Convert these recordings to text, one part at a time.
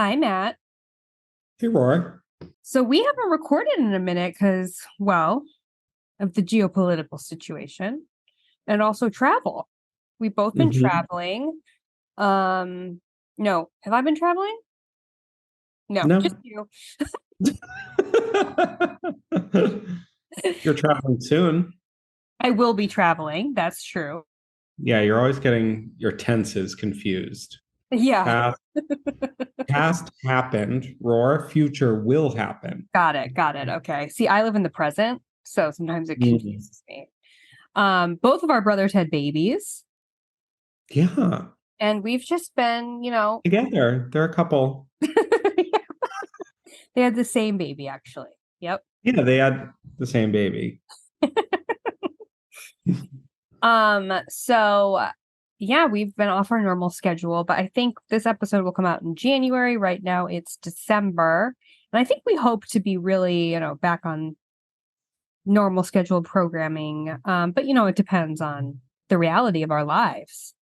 Hi, Matt. Hey, Roy. So we haven't recorded in a minute because, well, of the geopolitical situation and also travel. We've both been Mhm. traveling. Um, no, have I been traveling? No, just No. you. You're traveling soon. I will be traveling. That's true. Yeah, you're always getting your tenses confused. Yeah, Past, past happened, Roar. Future will happen. got it. Got it. Okay. See, I live in the present, so sometimes it Mm. confuses me. Both of our brothers had babies, Yeah, and we've just been, together. They're a couple. they had the same baby actually. Yep. Yeah, they had the same baby. So yeah, we've been off our normal schedule, but I think this episode will come out in January. Right now it's December. And I think we hope to be really, back on normal scheduled programming. But it depends on the reality of our lives.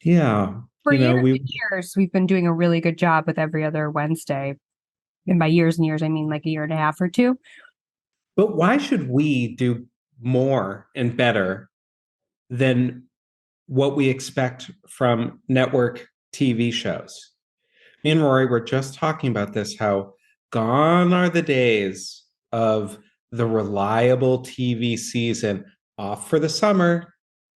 Yeah, For you years know, and years, we've been doing a really good job with every other Wednesday. And by years and years, I mean like a year and a half or two. but why should we do more and better than what we expect from network TV shows? Me and Rory were just talking about this, how gone are the days of the reliable TV season, off for the summer,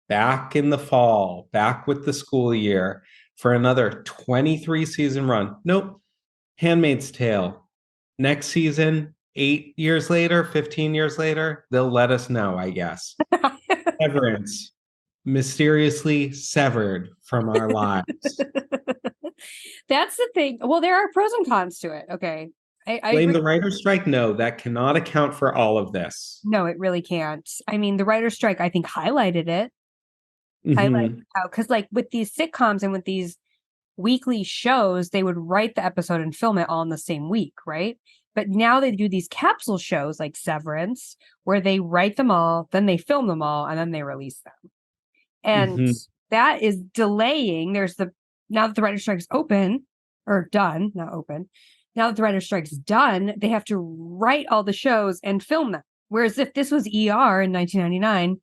back in the fall, back with the school year for another 23 season run. Nope. Handmaid's Tale. Next season, 8 years later, 15 years later, they'll let us know, I guess. Severance, mysteriously severed from our lives. That's the thing. Well, there are pros and cons to it. Okay. I Blame agree. the writer's strike? No, that cannot account for all of this. No, it really can't. I mean, the writer's strike, I think, highlighted it. Highlighted Hmm. how, because like with these sitcoms and with these weekly shows, they would write the episode and film it all in the same week, right? But now they do these capsule shows like Severance, where they write them all, then they film them all, and then they release them. And Hmm. that is delaying. Now that the writer's strike's open or done, not open. Now that the writer's strike's done, they have to write all the shows and film them. Whereas if this was ER in 1999,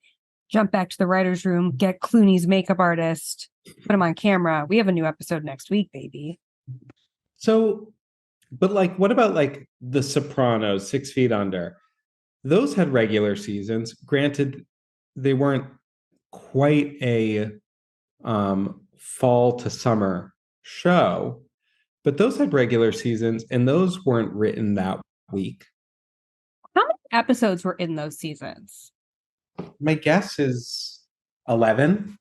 jump back to the writer's room, get Clooney's makeup artist, put him on camera. We have a new episode next week, baby. So, but like, what about like The Sopranos, 6 Feet Under? Those had regular seasons. Granted, they weren't quite a fall to summer show, but those had regular seasons and those weren't written that week. How many episodes were in those seasons? My guess is 11.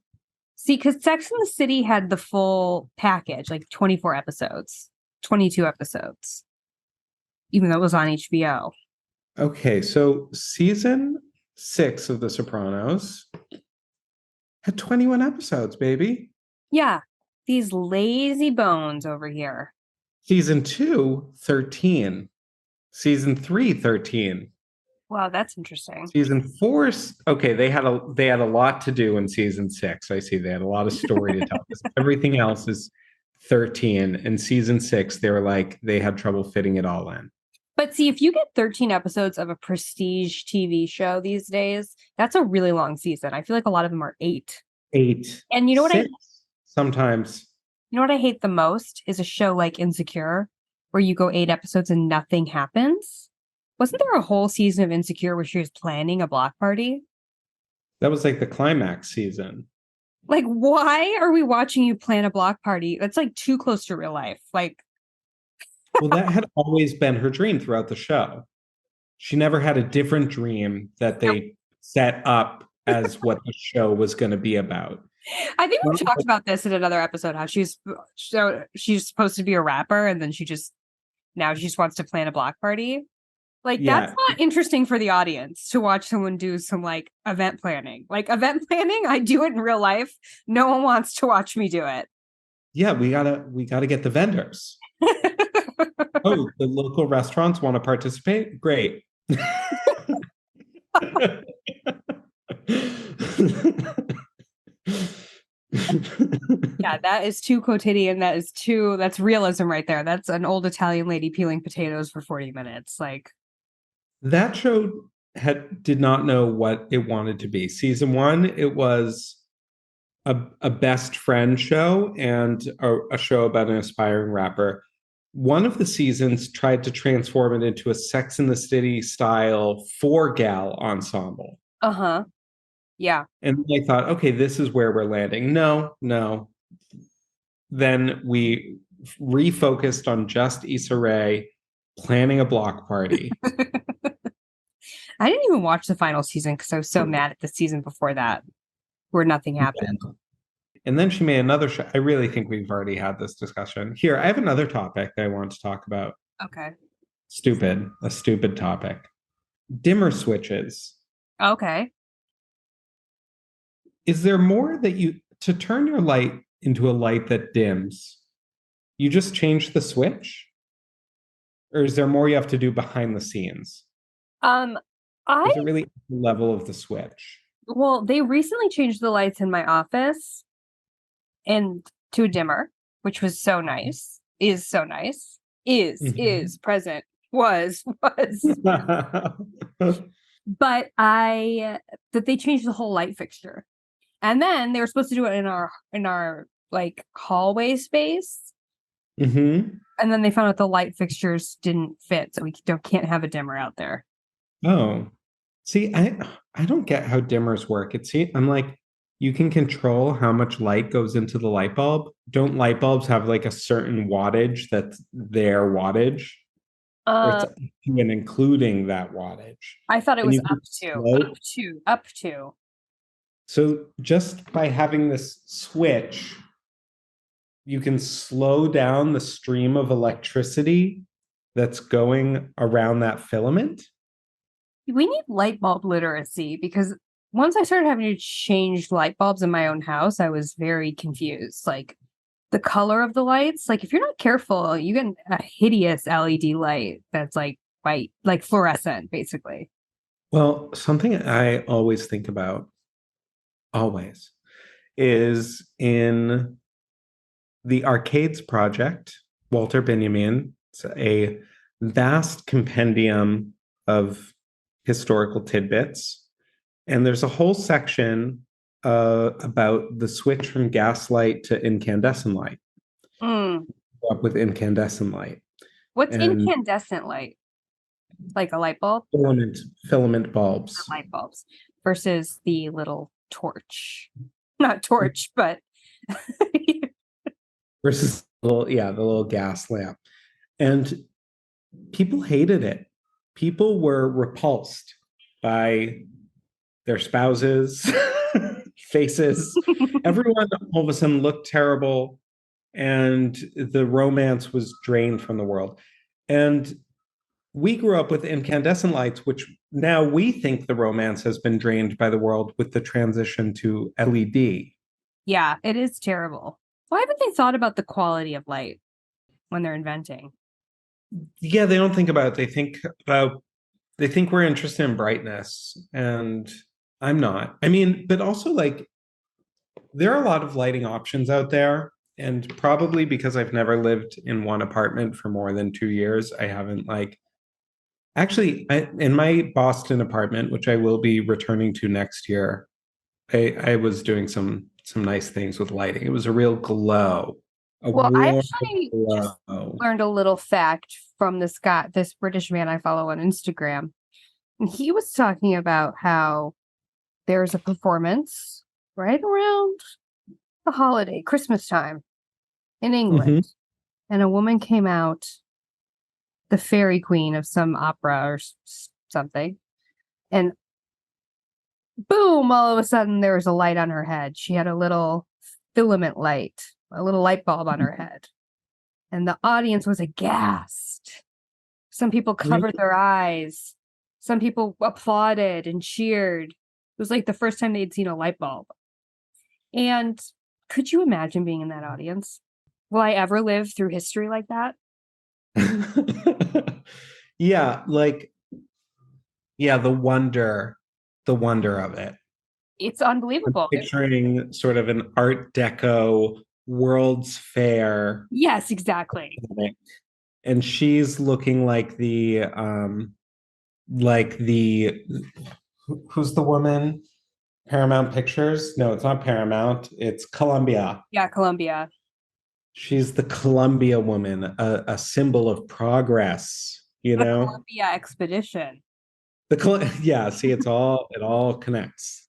See, because Sex and the City had the full package, like 24 episodes, 22 episodes, even though it was on HBO. Okay, so season 6 of The Sopranos had 21 episodes, baby. Yeah, these lazy bones over here. Season 2, 13. Season 3, 13. Wow, that's interesting. Season 4, okay, they had a lot to do in season 6. I see they had a lot of story to tell. Everything else is 13. And season 6, they were like, they had trouble fitting it all in. But see, if you get 13 episodes of a prestige TV show these days, that's a really long season. I feel like a lot of them are 8. 8, And 6, sometimes. I hate the most is a show like Insecure, where you go 8 episodes and nothing happens. Wasn't there a whole season of Insecure where she was planning a block party? That was like the climax season. Like, why are we watching you plan a block party? That's like too close to real life. Like, Well, that had always been her dream throughout the show. She never had a different dream that no. they set up as what the show was going to be about. I think we talked about this in another episode. How she's supposed to be a rapper, and then she just wants to plan a block party. Like, that's Yeah. not interesting for the audience to watch someone do some like event planning. Like event planning, I do it in real life. No one wants to watch me do it. Yeah, we gotta get the vendors. Oh, the local restaurants want to participate? Great. Yeah, that is too quotidian. That's realism right there. That's an old Italian lady peeling potatoes for 40 minutes. Like, That show did not know what it wanted to be. Season one, it was a best friend show and a show about an aspiring rapper. One of the seasons tried to transform it into a Sex and the City style four gal ensemble. uh-huh. Yeah. And I thought, okay, this is where we're landing. No, no. Then we refocused on just Issa Rae planning a block party. I didn't even watch the final season because I was so mad at the season before that where nothing happened. And then she made another show. I really think we've already had this discussion. Here, I have another topic that I want to talk about. Okay. A stupid topic. Dimmer switches. Okay. Is there more that to turn your light into a light that dims, you just change the switch? Or is there more you have to do behind the scenes? I Is it really the level of the switch? Well, they recently changed the lights in my office and to a dimmer, which was so nice. Is so nice. Is present. Was. But that they changed the whole light fixture. And then they were supposed to do it in our like hallway space. Mm-hmm. And then they found out the light fixtures didn't fit, so we can't have a dimmer out there. Oh, see, I don't get how dimmers work. I'm like, you can control how much light goes into the light bulb. Don't light bulbs have like a certain wattage that's their wattage? Or it's even including that wattage. I thought it And was up to. So just by having this switch, you can slow down the stream of electricity that's going around that filament. We need light bulb literacy because once I started having to change light bulbs in my own house, I was very confused. Like the color of the lights, like if you're not careful, you get a hideous LED light that's like white, like fluorescent, basically. Well, something I always think about, always, is in the Arcades Project, Walter Benjamin. It's a vast compendium of historical tidbits. And there's a whole section about the switch from gaslight to incandescent light. Up with incandescent light. What's incandescent light? Like a light bulb? Filament bulbs. Light bulbs versus the little torch. Not torch, but versus the little gas lamp. And people hated it. People were repulsed by their spouses, faces. Everyone all of a sudden looked terrible, and the romance was drained from the world. And we grew up with incandescent lights, which now we think the romance has been drained by the world with the transition to LED. Yeah, it is terrible. Why haven't they thought about the quality of light when they're inventing? Yeah, they don't think about it. They think we're interested in brightness, and I'm not. I mean, but also like there are a lot of lighting options out there, and probably because I've never lived in one apartment for more than 2 years, I haven't in my Boston apartment, which I will be returning to next year, I was doing some nice things with lighting. It was a real glow. I actually just learned a little fact from this British man I follow on Instagram. And he was talking about how there's a performance right around the holiday, Christmas time in England. And a woman came out, the fairy queen of some opera or something. And boom, all of a sudden there was a light on her head. She had a little filament light, a little light bulb on her head. And the audience was aghast. Some people covered their eyes. Some people applauded and cheered. It was like the first time they'd seen a light bulb. And could you imagine being in that audience? Will I ever live through history like that? Yeah, the wonder of it. It's unbelievable. I'm picturing sort of an Art Deco World's Fair. Yes, exactly. And she's looking like the who's the woman? Paramount Pictures? No, it's not Paramount. It's Columbia. Yeah, Columbia. She's the Columbia woman, a symbol of progress, you The know? Columbia expedition. Yeah, see, it all connects.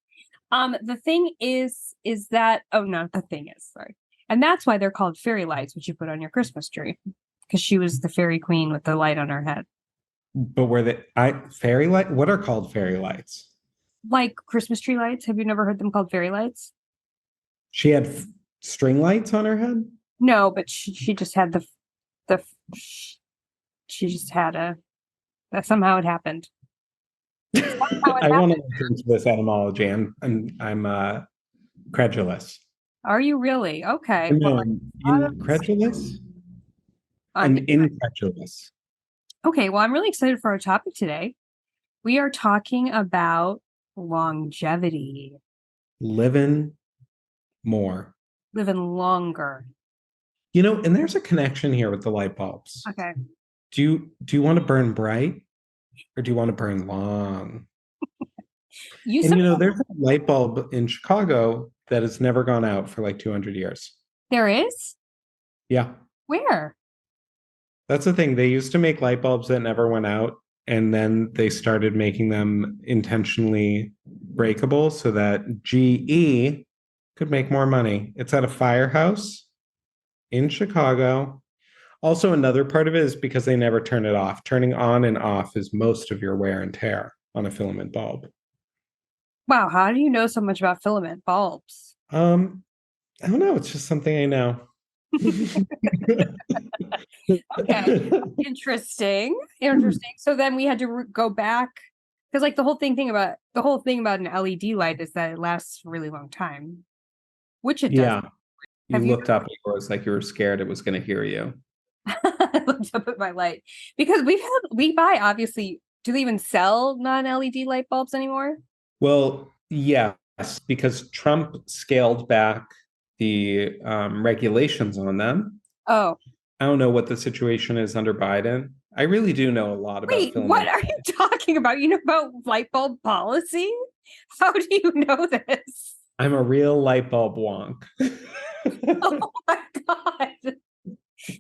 The thing is that oh no, the thing is, sorry. And that's why they're called fairy lights, which you put on your Christmas tree. Because she was the fairy queen with the light on her head. But were they fairy light? What are called fairy lights? Like Christmas tree lights. Have you never heard them called fairy lights? She had string lights on her head? No, but she just had the she just had a that somehow it happened. Somehow it I want to happened. look into this etymology. I'm credulous. Are you really? Okay. Well, No, incredulous? I'm incredulous. okay, well, I'm really excited for our topic today. We are talking about longevity, Living more. living longer. And there's a connection here with the light bulbs. Okay. Do you want to burn bright or do you want to burn long? There's a light bulb in Chicago that has never gone out for like 200 years. There is? Yeah. Where? That's the thing. They used to make light bulbs that never went out, and then they started making them intentionally breakable so that GE could make more money. It's at a firehouse in Chicago. Also, another part of it is because they never turn it off. Turning on and off is most of your wear and tear on a filament bulb. Wow, how do you know so much about filament bulbs? I don't know. It's just something I know. Okay. Interesting. So then we had to go back because like the whole thing about an LED light is that it lasts a really long time, which it does. Yeah. You looked up and it was like you were scared it was going to hear you. I looked up at my light because we buy obviously. Do they even sell non-LED light bulbs anymore? Well, yes, because Trump scaled back the regulations on them. Oh, I don't know what the situation is under Biden. I really do know a lot about wait, filament. what are you talking about? You know about light bulb policy? How do you know this? I'm a real light bulb wonk. Oh my God.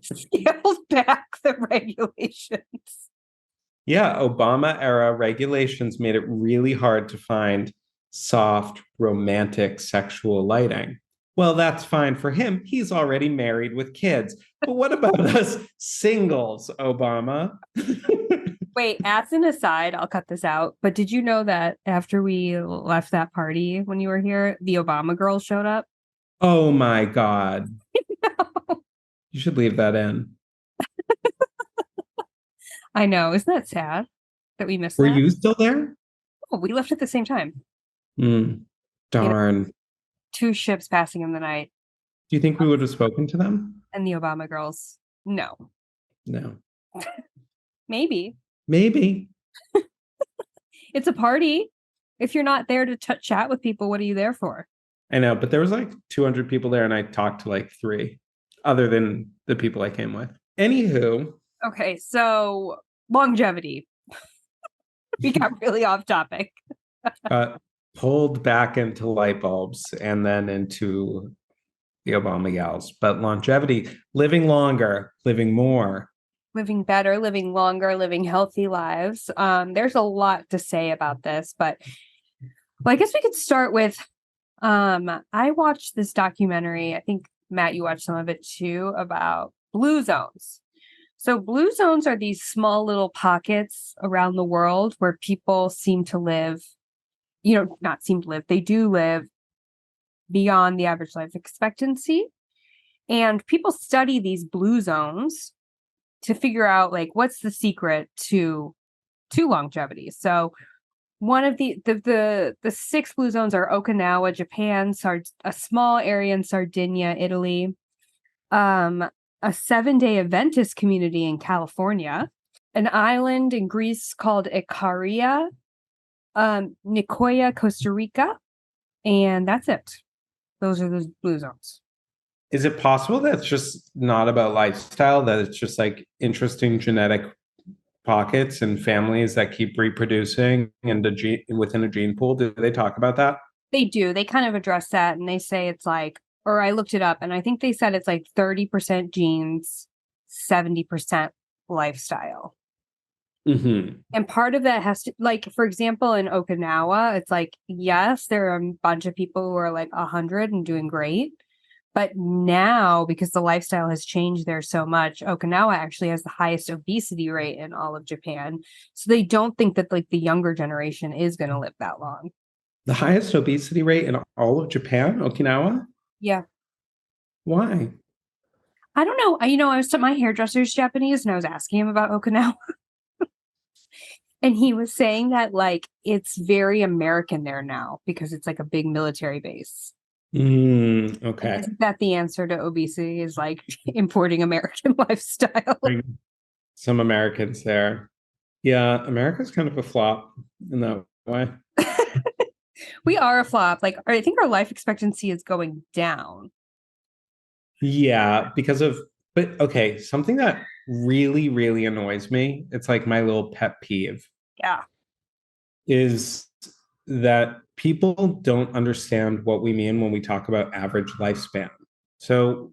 Scaled back the regulations. Yeah, Obama era regulations made it really hard to find soft, romantic, sexual lighting. Well, that's fine for him. He's already married with kids. But what about us singles, Obama? Wait, as an aside, I'll cut this out. But did you know that after we left that party when you were here, the Obama girls showed up? Oh my God. No. You should leave that in. I know. Isn't that sad that we missed Were that? you still there? Oh, we left at the same time. Darn. Two ships passing in the night. Do you think we would have spoken to them? And the Obama girls. No. No. Maybe. Maybe. It's a party. If you're not there to chat with people, what are you there for? I know, but there was like 200 people there and I talked to like 3 other than the people I came with. Anywho. Okay, so longevity. We got really off topic. Pulled back into light bulbs and then into the Obama gals. But longevity, living longer, living more. Living better, living longer, living healthy lives. There's a lot to say about this, but I guess we could start with I watched this documentary. I think Matt, you watched some of it too, about blue zones. So blue zones are these small little pockets around the world where people seem to live, not seem to live, they do live beyond the average life expectancy. And people study these blue zones to figure out like what's the secret to longevity. So one of the 6 blue zones are Okinawa, Japan, a small area in Sardinia, Italy, a 7-day Adventist community in California, an island in Greece called Ikaria, Nicoya, Costa Rica, and that's it. Those are the blue zones. Is it possible that it's just not about lifestyle, that it's just like interesting genetic pockets and families that keep reproducing and within a gene pool? Do they talk about that? They do. They kind of address that and they say it's like, or I looked it up and I think they said it's like 30% genes, 70% lifestyle. Mm-hmm. And part of that has to, like, for example, in Okinawa, it's like, yes, there are a bunch of people who are like 100 and doing great. But now, because the lifestyle has changed there so much, Okinawa actually has the highest obesity rate in all of Japan. So they don't think that like the younger generation is going to live that long. The highest obesity rate in all of Japan, Okinawa? Yeah. Why? I don't know. I was my hairdresser's Japanese and I was asking him about Okinawa. And he was saying that like it's very American there now because it's like a big military base. And Okay. isn't that the answer to obesity is like importing American lifestyle? Bring some Americans there. Yeah, America's kind of a flop in that way. We are a flop. Like I think our life expectancy is going down. Yeah, but okay, something that really, really annoys me, it's like my little pet peeve, Yeah. is that people don't understand what we mean when we talk about average lifespan. So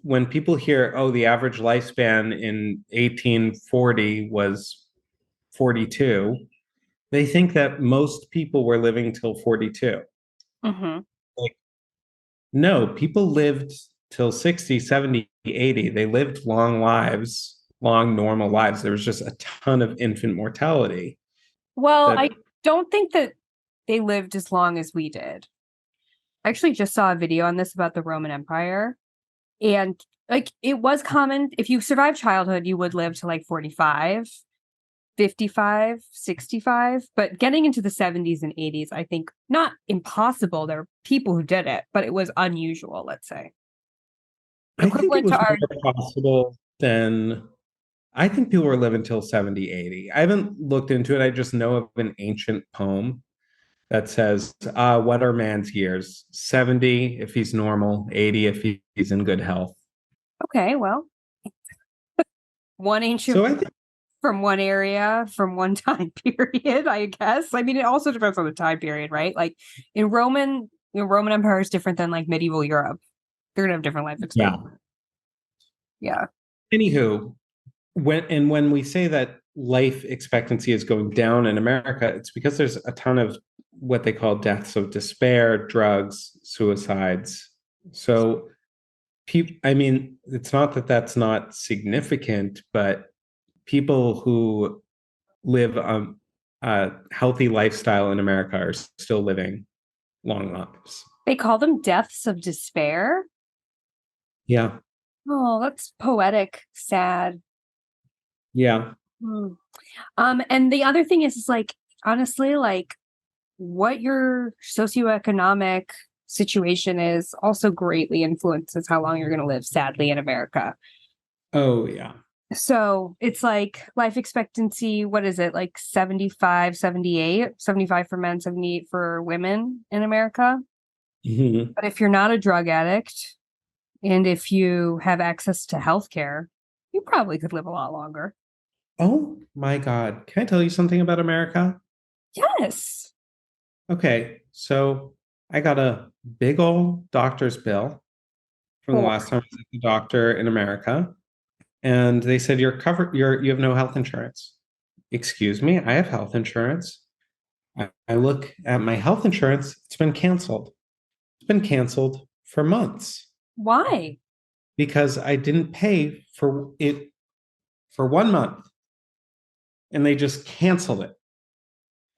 when people hear, oh, the average lifespan in 1840 was 42, they think that most people were living till 42. Mm-hmm. Like, no, people lived till 60, 70, 80. They lived long lives, long normal lives. There was just a ton of infant mortality Well, that I don't think that they lived as long as we did. I actually just saw a video on this about the Roman Empire. And like it was common if you survived childhood, you would live to like 45, 55, 65. But getting into the 70s and 80s, I think not impossible. There are people who did it, but it was unusual, let's say. I think it Equivalent to was our more possible than I think people were living till 70, 80. I haven't looked into it. I just know of an ancient poem that says, what are man's years? 70 if he's normal, 80 if he's in good health. okay, well, one ancient So I think, from one area from one time period, I guess. I mean, it also depends on the time period, right? Like in Roman Empire is different than like medieval Europe. They're gonna have different life yeah. expectancy. Yeah. Anywho, when we say that life expectancy is going down in America, it's because there's a ton of what they call deaths of despair, drugs, suicides. So I mean, it's not that that's not significant, but people who live a healthy lifestyle in America are still living long lives. They call them deaths of despair. Yeah. Oh, that's poetic, sad. Yeah. Hmm. And the other thing is like honestly, like what your socioeconomic situation is also greatly influences how long you're going to live, sadly, in America. Oh, yeah. So it's like life expectancy, what is it, like 75, 78, 75 for men, 78 for women in America? Mhm. But if you're not a drug addict and if you have access to healthcare, you probably could live a lot longer. Oh my God. Can I tell you something about America? Yes. Okay. So I got a big old doctor's bill from the For last time I was at the doctor in America. And they said, you're covered, you have no health insurance. Excuse me, I have health insurance. I look at my health insurance, it's been canceled. It's been canceled for months why? because I didn't pay for it for 1 month and they just canceled it.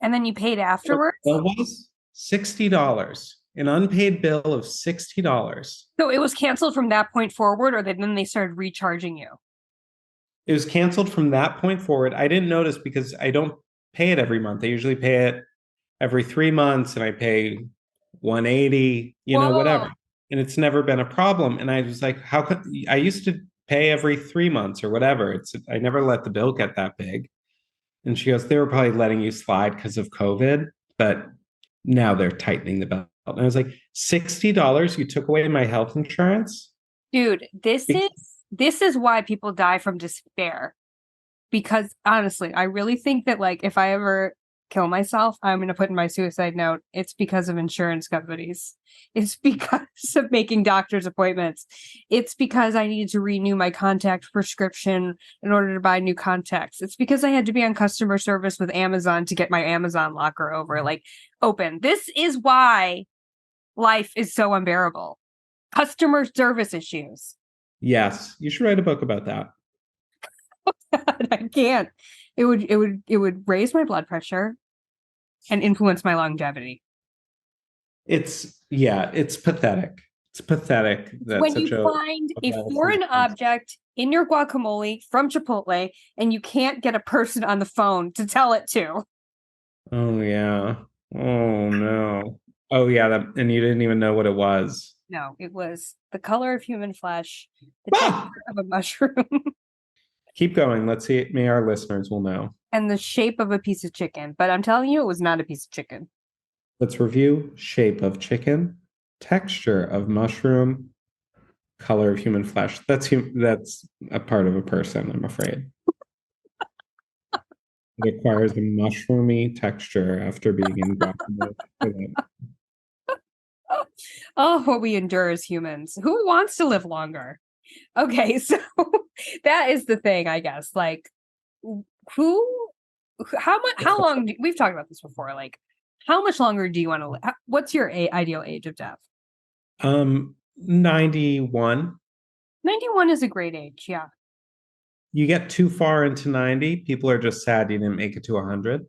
And then you paid What afterwards? the bill was $60, an unpaid bill of $60. So it was canceled from that point forward, or then they started recharging you? It was canceled from that point forward. I didn't notice because I don't pay it every month. I usually pay it every 3 months and I pay 180, Whoa. whatever. And it's never been a problem. And I was like, how could I used to pay every 3 months or whatever? I never let the bill get that big. And she goes, they were probably letting you slide because of COVID. But now they're tightening the belt. And I was like, $60 you took away my health insurance? Dude, this is why people die from despair. Because honestly, I really think that like if I ever kill myself, I'm going to put in my suicide note, it's because of insurance companies. It's because of making doctor's appointments. It's because I needed to renew my contact prescription in order to buy new contacts. It's because I had to be on customer service with Amazon to get my Amazon locker open. This is why life is so unbearable. Customer service issues. Yes, you should write a book about that. I can't. It would raise my blood pressure and influence my longevity. It's pathetic. It's pathetic that When such you find a well foreign object in your guacamole from Chipotle and you can't get a person on the phone to tell it to. Oh yeah. Oh no. Oh yeah, and you didn't even know what it was. No, it was the color of human flesh, the Ah! texture of a mushroom, Keep going. Let's see. Maybe our listeners will know. and the shape of a piece of chicken. But I'm telling you, it was not a piece of chicken. Let's review shape of chicken, texture of mushroom, color of human flesh. That's a part of a person, I'm afraid. It acquires a mushroomy texture after being in guacamole. Oh, what we endure as humans. Who wants to live longer? Okay, so that is the thing, I guess. Like, who, how much, how long? We've talked about this before. Like, how much longer do you want to live? What's your ideal age of death? 91. 91 is a great age. Yeah. You get too far into 90, people are just sad you didn't make it to 100.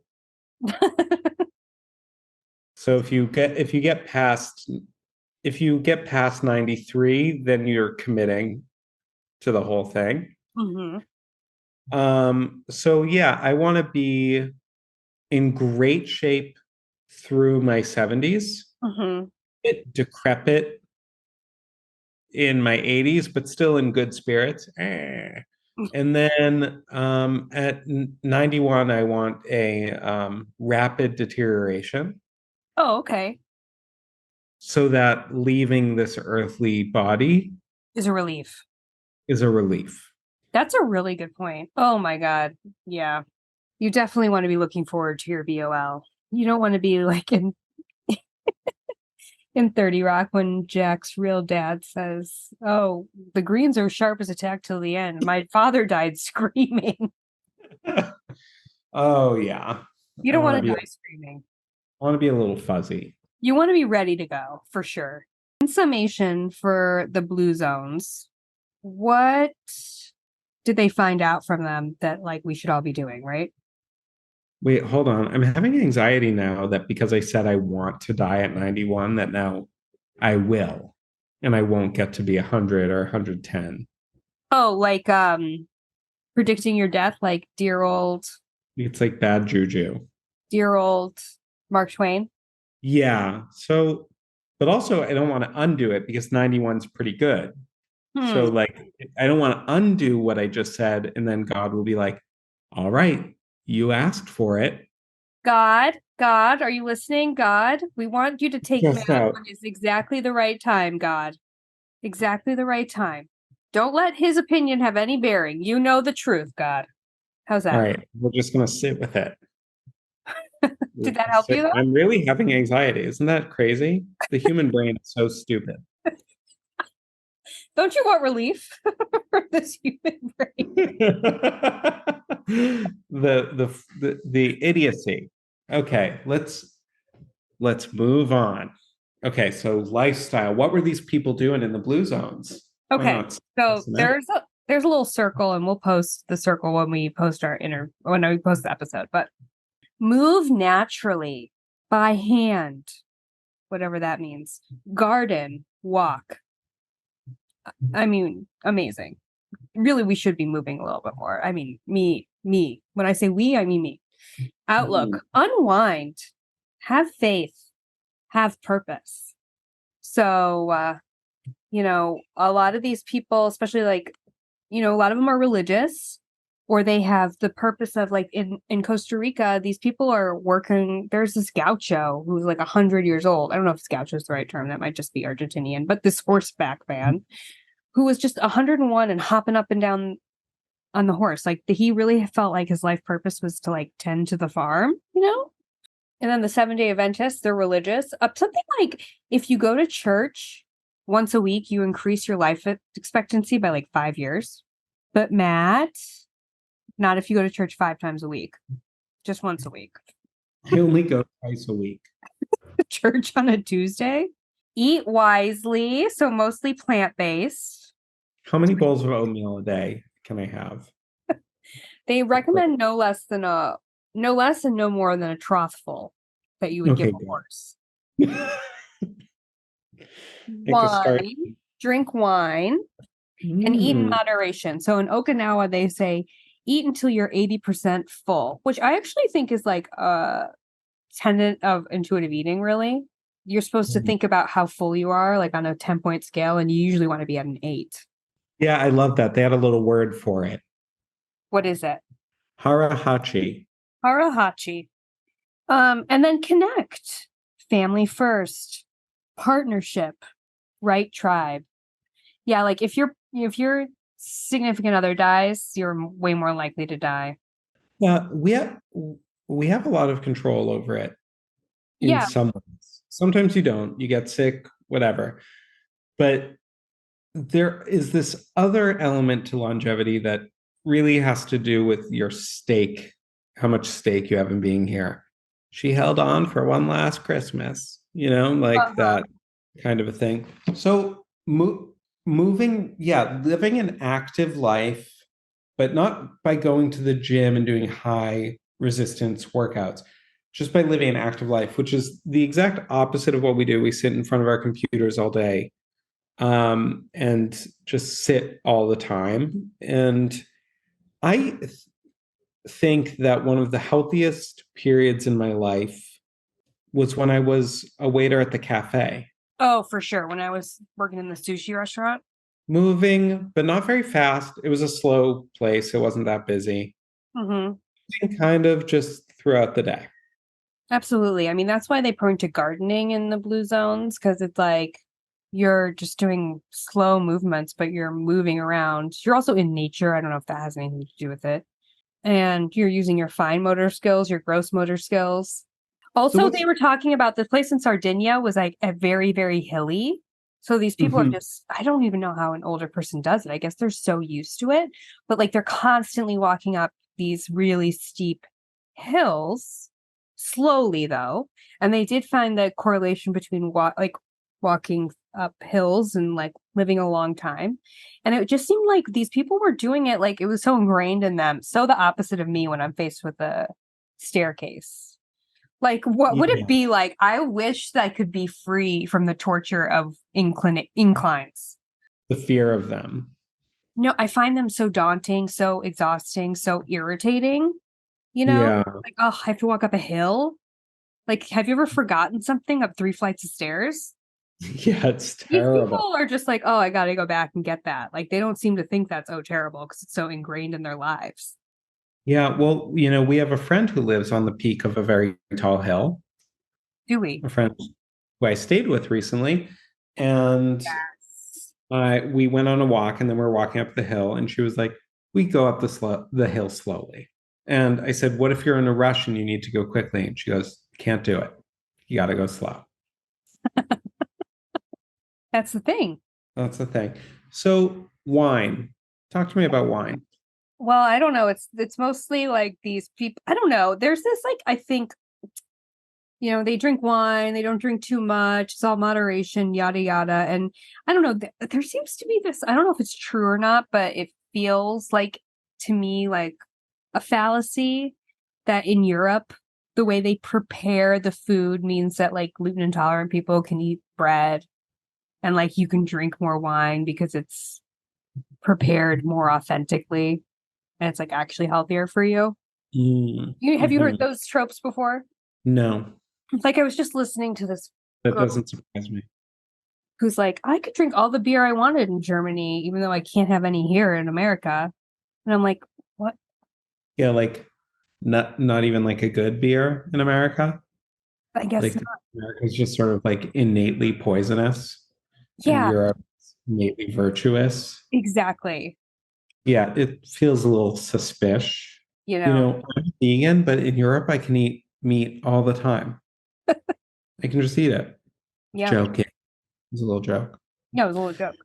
So if you get past 93, then you're committing to the whole thing. Mm-hmm. So yeah, I want to be in great shape through my 70s, Mm-hmm. bit decrepit in my 80s, but still in good spirits. And then at 91, I want a rapid deterioration Oh, okay. so that leaving this earthly body Is a relief. is a relief. That's a really good point. Oh my God. Yeah. You definitely want to be looking forward to your BOL. You don't want to be like in 30 Rock when Jack's real dad says, "Oh, the greens are sharp as a tack till the end. My father died screaming." Oh yeah. You I don't want want to to be die screaming. I want to be a little fuzzy. You want to be ready to go for sure. In summation for the blue zones, what did they find out from them that like we should all be doing, right? Wait, hold on. I'm having anxiety now that because I said I want to die at 91, that now I will, and I won't get to be 100 or 110. Oh, like predicting your death like It's like bad juju. dear old Mark Twain. Yeah. So, but also I don't want to undo it because 91 is pretty good. So Hmm. like I don't want to undo what I just said, and then God will be like, all right, you asked for it. God, are you listening? God, we want you to take Just Matt out. when it's exactly the right time, God. Exactly the right time. Don't let his opinion have any bearing. You know the truth, God. How's All that? right, we're just gonna sit with it. Did that help you though? I'm really having anxiety. Isn't that crazy? The human brain is so stupid. Don't you want relief from this human brain? The idiocy. Okay, let's move on. Okay, so lifestyle. What were these people doing in the blue zones? Okay. So Fascinating. there's a little circle, and we'll post the circle when we post when we post the episode. But move naturally by hand, whatever that means. Garden, walk. I mean, amazing. Really, we should be moving a little bit more. I mean, me. When I say we, I mean me. Outlook, unwind, have faith, have purpose. So, a lot of these people, especially like, a lot of them are religious. Or they have the purpose of like in Costa Rica, these people are working. There's this gaucho who's like 100 years old. I don't know if gaucho is the right term. That might just be Argentinian, but this horseback man who was just 101 and hopping up and down on the horse. Like he really felt like his life purpose was to like tend to the farm, you know? And then the 7-Day Adventists, they're religious. Something like if you go to church once a week, you increase your life expectancy by like 5 years. But Matt, not if you go to church 5 times a week, just once a week. I only go twice a week. Church on a Tuesday. Eat wisely, so mostly plant-based. How many bowls of oatmeal a day can I have? They recommend no less and no more than a trough that you would give a horse. Wine, drink wine, and eat in moderation. So in Okinawa, they say eat until you're 80% full, which I actually think is like a tenet of intuitive eating, really. You're supposed to think about how full you are, like on a 10-point scale, and you usually want to be at an 8. Yeah, I love that. They had a little word for it. What is it? Harahachi. Harahachi. And then connect. Family first. Partnership. Right tribe. Yeah, like if your significant other dies, you're way more likely to die. Yeah, we have a lot of control over it in some ways. Sometimes you don't. You get sick, whatever. But there is this other element to longevity that really has to do with your stake, how much stake you have in being here. She held on for one last Christmas, like that kind of a thing. So living an active life, but not by going to the gym and doing high resistance workouts, just by living an active life, which is the exact opposite of what we do. We sit in front of our computers all day and just sit all the time. And I think that one of the healthiest periods in my life was when I was a waiter at the cafe. Oh, for sure. When I was working in the sushi restaurant. Moving, but not very fast. It was a slow place. It wasn't that busy. Kind of just throughout the day. Absolutely. I mean, that's why they point to gardening in the blue zones, because it's like you're just doing slow movements, but you're moving around. You're also in nature. I don't know if that has anything to do with it. And you're using your fine motor skills, your gross motor skills. Also, they were talking about the place in Sardinia was like a very, very hilly. So these people are just, I don't even know how an older person does it. I guess they're so used to it, but like they're constantly walking up these really steep hills, slowly though. And they did find the correlation between walking up hills and like living a long time. And it just seemed like these people were doing it like it was so ingrained in them. So the opposite of me when I'm faced with a staircase. Like, what would it be like? I wish that I could be free from the torture of inclines. The fear of them. No, I find them so daunting, so exhausting, so irritating. Like, oh, I have to walk up a hill. Like, have you ever forgotten something up 3 flights of stairs? Yeah, it's terrible. These people are just like, oh, I got to go back and get that. Like, they don't seem to think that's so terrible because it's so ingrained in their lives. Yeah, well, we have a friend who lives on the peak of a very tall hill. Do we? A friend who I stayed with recently. And we went on a walk and then we're walking up the hill. And she was like, we go up the hill slowly. And I said, what if you're in a rush and you need to go quickly? And she goes, can't do it. You got to go slow. That's the thing. That's the thing. So wine. Talk to me about wine. Well, I don't know. It's mostly like these people. I don't know. There's this like, I think, they drink wine, they don't drink too much. It's all moderation, yada, yada. And I don't know. There seems to be this, I don't know if it's true or not, but it feels like to me like a fallacy that in Europe, the way they prepare the food means that like gluten intolerant people can eat bread and like you can drink more wine because it's prepared more authentically. And it's like actually healthier for you. Have you heard those tropes before? No. Like I was just listening to this. That doesn't surprise me. Who's like, I could drink all the beer I wanted in Germany, even though I can't have any here in America. And I'm like, what? Yeah, like not even like a good beer in America. I guess Like not. America's just sort of like innately poisonous, and Yeah, Europe is innately virtuous. exactly. Yeah, it feels a little suspicious. You You know, know, I'm vegan, but in Europe I can eat meat all the time. I can just eat it. yeah. Joking. It's a little joke. Yeah, it was a little joke.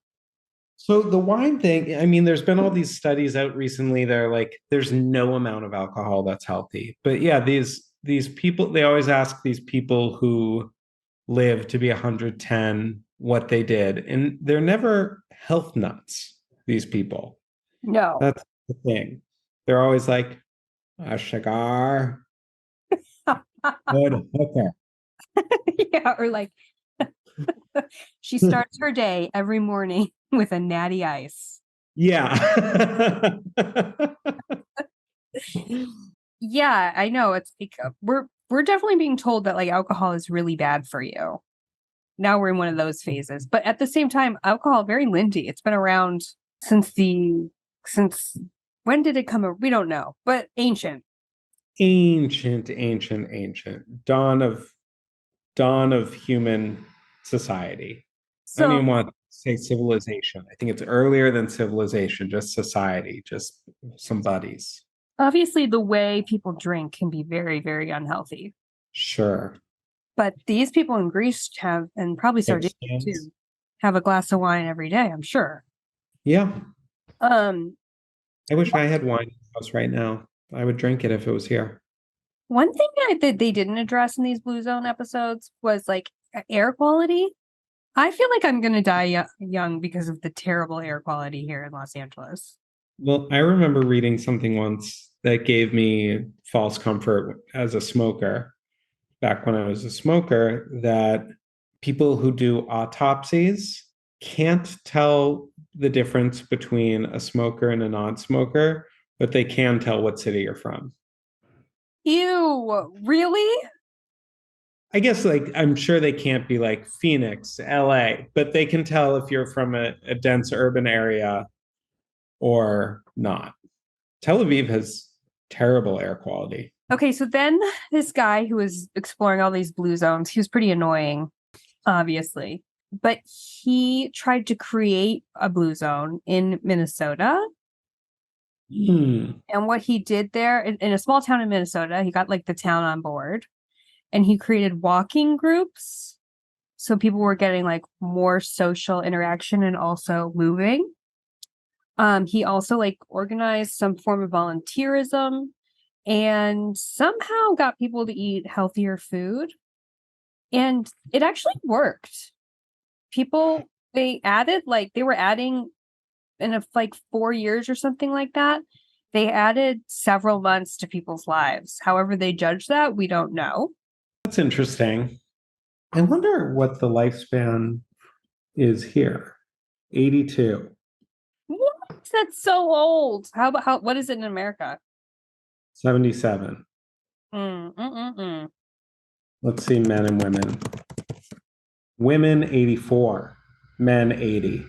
So the wine thing, I mean, there's been all these studies out recently. They're like, there's no amount of alcohol that's healthy. But yeah, these people, they always ask these people who live to be 110 what they did. And they're never health nuts, these people. No. That's the thing. They're always like, a cigar, good hooker. Yeah, or like she starts her day every morning with a natty ice. Yeah. Yeah, I know. It's like we're definitely being told that like alcohol is really bad for you. Now we're in one of those phases. But at the same time, alcohol very lindy. It's been around since since when did it come? We don't know, but ancient. Ancient. Dawn of human society. I don't So even want to say civilization. I think it's earlier than civilization, just society, just some buddies. obviously the way people drink can be very, very unhealthy. Sure. But these people in Greece have, and probably Sardinia Kickstands. too, have a glass of wine every day, I'm sure. Yeah. Um, I wish I had wine in the house right now. I would drink it if it was here. One thing that they didn't address in these Blue Zone episodes was like air quality. I feel like I'm going to die young because of the terrible air quality here in Los Angeles. Well, I remember reading something once that gave me false comfort as a smoker, back when I was a smoker, that people who do autopsies can't tell the difference between a smoker and a non-smoker, but they can tell what city you're from. Ew, really? I guess like I'm sure they can't be like Phoenix, LA, but they can tell if you're from a dense urban area or not. Tel Aviv has terrible air quality. Okay, so then this guy who was exploring all these blue zones, he was pretty annoying, obviously. But he tried to create a blue zone in Minnesota. Hmm. And what he did there in a small town in Minnesota, he got like the town on board and he created walking groups. So people were getting like more social interaction and also moving. He also like organized some form of volunteerism and somehow got people to eat healthier food. And it actually worked. People they were adding in like 4 years or something like that. They added several months to people's lives. However, they judge that, we don't know. That's interesting. I wonder what the lifespan is here. 82, What? That's so old. What is it in America? 77. Mm, mm, mm, mm. Let's see, men and women. Women 84, men 80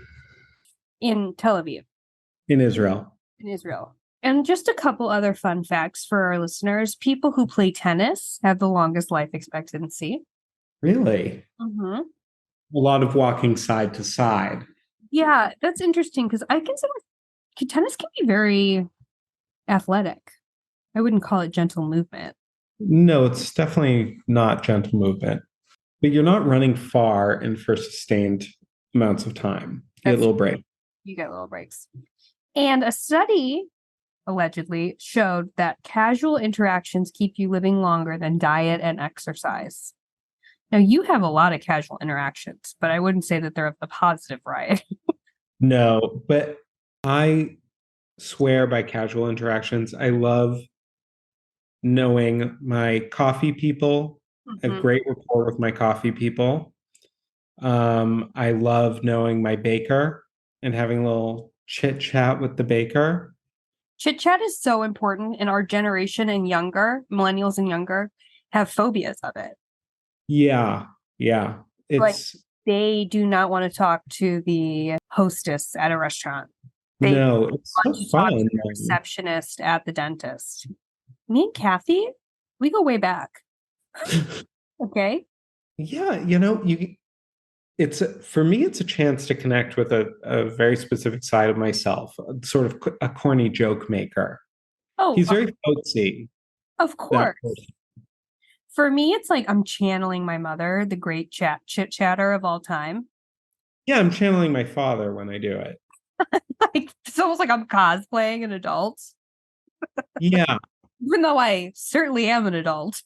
In Tel Aviv, in Israel. in Israel. And just a couple other fun facts for our listeners. People who play tennis have the longest life expectancy. Really? Mm-hmm. A lot of walking side to side. Yeah, that's interesting because I consider tennis can be very athletic. I wouldn't call it gentle movement. No, it's definitely not gentle movement, but you're not running far and for sustained amounts of time. You get a That's little break. You get little breaks. And a study allegedly showed that casual interactions keep you living longer than diet and exercise. Now, you have a lot of casual interactions, but I wouldn't say that they're of the positive variety. No, but I swear by casual interactions. I love knowing my coffee people. I have Mhm. great rapport with my coffee people. I love knowing my baker and having a little chit chat with the baker. Chit chat is so important, and our generation and younger, millennials and younger, have phobias of it. Yeah, yeah. Like It's they do not want to talk to the hostess at a restaurant. They No, it's want so to talk to fun. the receptionist at the dentist. Me and Kathy, we go way back. Okay. Yeah, for me, it's a chance to connect with a very specific side of myself, sort of a corny joke maker. Oh, He's very folksy, of that course. person. For me, it's like I'm channeling my mother, the great chit chatter of all time. Yeah, I'm channeling my father when I do it. Like it's almost like I'm cosplaying an adult, Yeah. even though I certainly am an adult.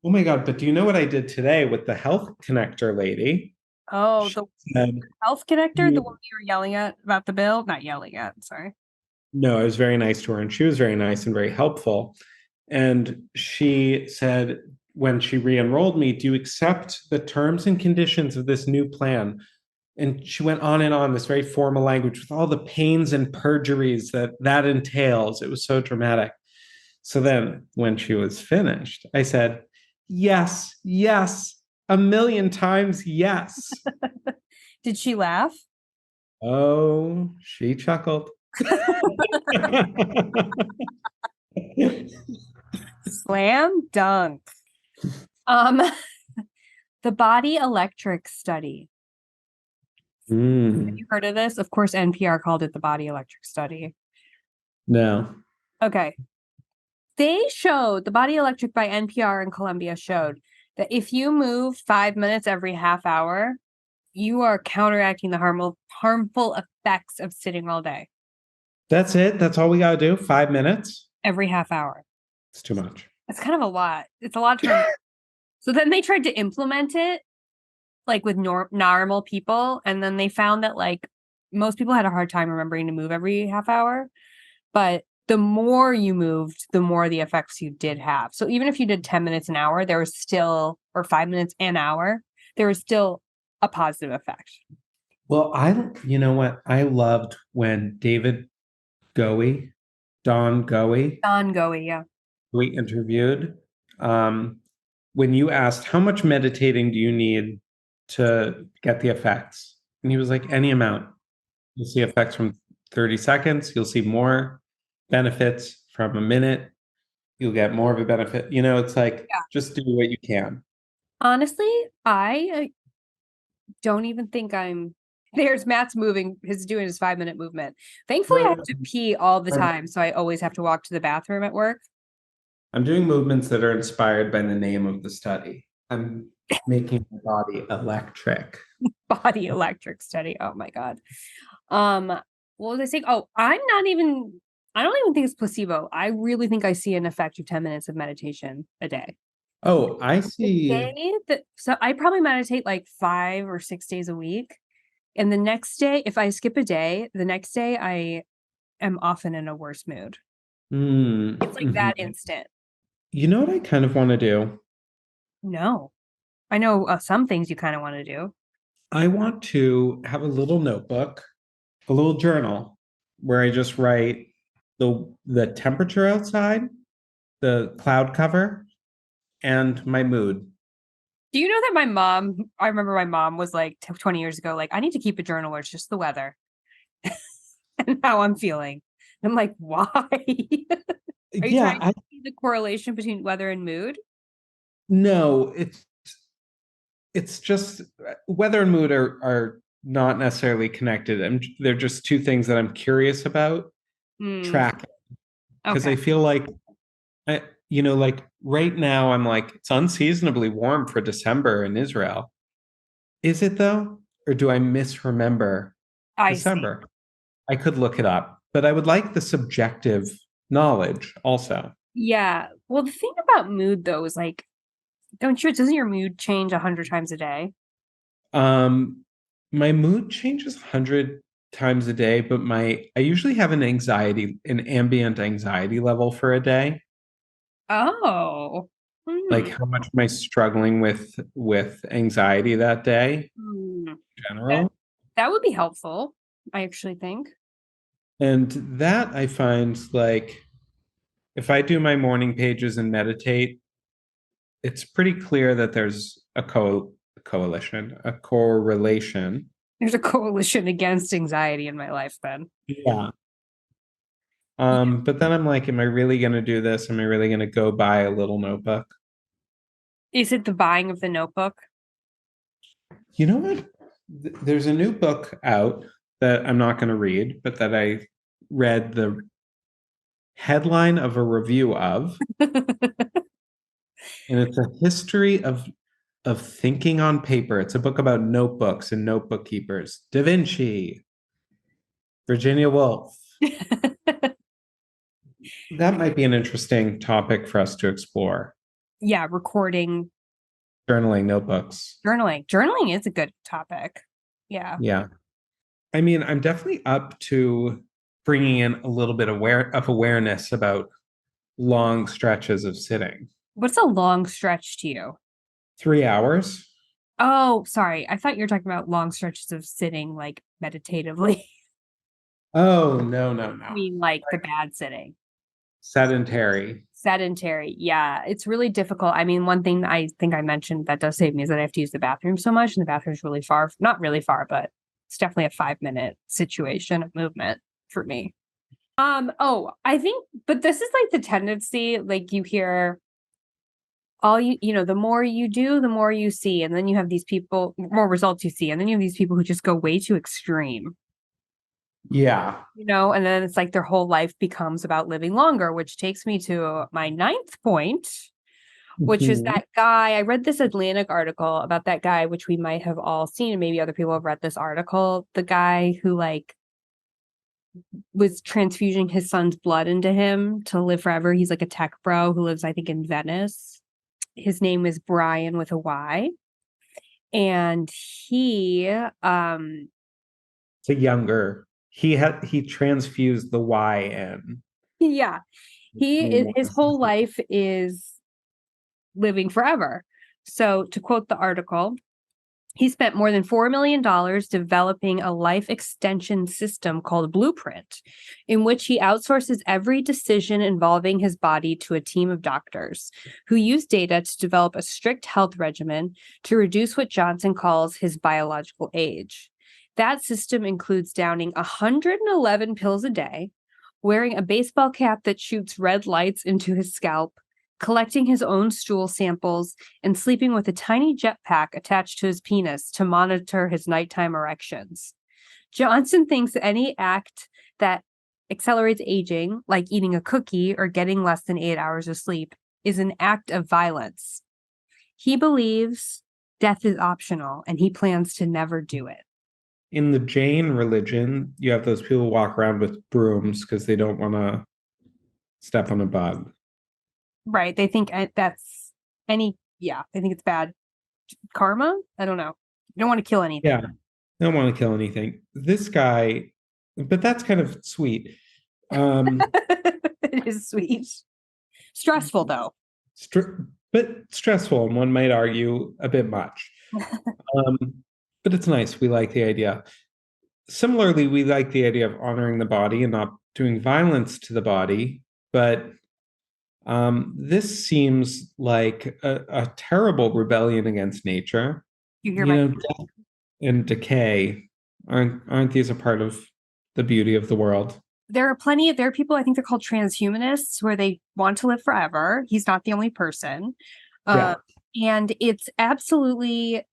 Oh my God, but do you know what I did today with the health connector lady? Oh, She the said, health connector, the one you were yelling at about the bill? Not yelling at, sorry. no, I was very nice to her, and she was very nice and very helpful. And she said, when she re-enrolled me, do you accept the terms and conditions of this new plan? And she went on and on, this very formal language with all the pains and perjuries that entails. It was so dramatic. So then when she was finished, I said, yes, yes, a million times yes. Did she laugh? Oh, she chuckled. Slam dunk. Um, the body electric study. Have you heard of this? Of course, NPR called it the body electric study. No. Okay. They showed the body electric by NPR and Columbia showed that if you move 5 minutes every half hour, you are counteracting the harmful effects of sitting all day That's it? That's all we got to do? 5 minutes? every half hour. It's too much. It's kind of a lot. It's a lot to remember. So then they tried to implement it like with normal people, and then they found that like most people had a hard time remembering to move every half hour, but the more you moved, the more the effects you did have. So even if you did 10 minutes an hour, there was still, or 5 minutes an hour, there was still a positive effect. Well, you know what? I loved when Goey, Don Goey, Ongoing, yeah. we interviewed. Um, when you asked, how much meditating do you need to get the effects? And he was like, any amount. You'll see effects from 30 seconds. You'll see more benefits from a minute. You'll get more of a benefit. It's like, Yeah. just do what you can. Honestly, I don't even think I'm there's Matt's moving, he's doing his 5 minute movement. Thankfully, I have to pee all the time, so I always have to walk to the bathroom at work. I'm doing movements that are inspired by the name of the study. I'm making my body electric. Body electric study. Oh my God. What was I saying? Oh, I don't even think it's placebo. I really think I see an effect of 10 minutes of meditation a day. Oh, I see. So I probably meditate like 5 or 6 days a week. And the next day, if I skip a day, the next day I am often in a worse mood. It's like that instant. You know what I kind of want to do? No, I know some things you kind of want to do. I want to have a little notebook, a little journal where I just write the temperature outside, the cloud cover, and my mood. Do you know that I remember my mom was like 20 years ago, like, I need to keep a journal where it's just the weather and how I'm feeling. I'm like, why? Are you Yeah, trying to see the correlation between weather and mood? no, it's just weather and mood are not necessarily connected. They're just two things that I'm curious about tracking because Okay. I feel like like right now I'm like it's unseasonably warm for December in Israel. Is it though? Or do I misremember I see. December? I could look it up, but I would like the subjective knowledge also. Yeah. Well, the thing about mood though is like, doesn't your mood change 100 times a day? Um, my mood changes 100 times a day, but I usually have an ambient anxiety level for a day. Oh. Like how much am I struggling with anxiety that day Hmm. in That general? that would be helpful, I actually think. And that I find like if I do my morning pages and meditate, it's pretty clear that there's a correlation. There's a coalition against anxiety in my life then. Yeah. But then I'm like, am I really going to do this? Am I really going to go buy a little notebook? Is it the buying of the notebook? You know what? There's a new book out that I'm not going to read, but that I read the headline of a review of, and it's a history of thinking on paper. It's a book about notebooks and notebook keepers. Da Vinci, Virginia Woolf. That might be an interesting topic for us to explore. Yeah, recording, Journaling notebooks. journaling. Journaling is a good topic. Yeah. Yeah. I mean, I'm definitely up to bringing in a little bit of awareness about long stretches of sitting. What's a long stretch to you? 3 hours. Oh, sorry. I thought you were talking about long stretches of sitting like meditatively. Oh, no, no, I no. mean, like the bad sitting. Sedentary. Sedentary. Yeah, it's really difficult. I mean, one thing I think I mentioned that does save me is that I have to use the bathroom so much, and the bathroom's really far. Not really far, but it's definitely a 5-minute situation of movement for me. Oh, I think, but this is like the tendency, like you hear the more you do, the more you see. And then you have these people, more results you see. And then you have these people who just go way too extreme, Yeah. and then it's like their whole life becomes about living longer, which takes me to my ninth point, which is Mhm. that guy. I read this Atlantic article about that guy, which we might have all seen. Maybe other people have read this article. The guy who like was transfusing his son's blood into him to live forever. He's like a tech bro who lives, I think, in Venice. His name is Brian with a Y. And he It's a younger. He transfused the Y in. yeah, his whole life is living forever. So to quote the article, he spent more than $4 million developing a life extension system called Blueprint, in which he outsources every decision involving his body to a team of doctors who use data to develop a strict health regimen to reduce what Johnson calls his biological age. That system includes downing 111 pills a day, wearing a baseball cap that shoots red lights into his scalp, collecting his own stool samples, and sleeping with a tiny jetpack attached to his penis to monitor his nighttime erections. Johnson thinks any act that accelerates aging, like eating a cookie or getting less than 8 hours of sleep, is an act of violence. He believes death is optional, and he plans to never do it. In the Jain religion, you have those people who walk around with brooms because they don't want to step on a bug. Right. They think that's they think it's bad karma. I don't know. You don't want to kill anything. Yeah. They don't want to kill anything. This guy, but that's kind of sweet. It is sweet. Stressful though. But stressful, and one might argue a bit much. Um, but it's nice. We like the idea. Similarly, we like the idea of honoring the body and not doing violence to the body. But this seems like a terrible rebellion against nature. You hear my Death and decay aren't these a part of the beauty of the world? there are people, I think they're called transhumanists, where they want to live forever. He's not the only person. Yeah. And it's absolutely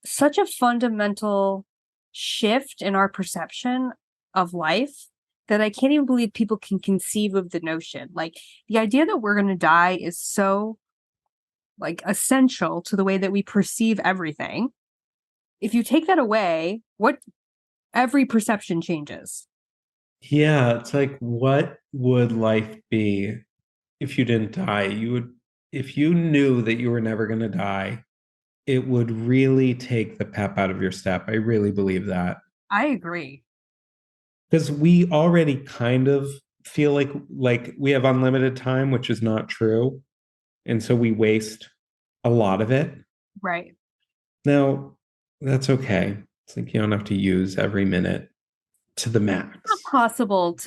such a fundamental shift in our perception of life that I can't even believe people can conceive of the notion. Like the idea that we're going to die is so like essential to the way that we perceive everything. If you take that away, every perception changes. Yeah, it's like, what would life be if you didn't die? If you knew that you were never going to die, it would really take the pep out of your step. I really believe that. I agree. Because we already kind of feel like we have unlimited time, which is not true. And so we waste a lot of it. Right. Now, that's okay. It's like you don't have to use every minute to the max. It's not possible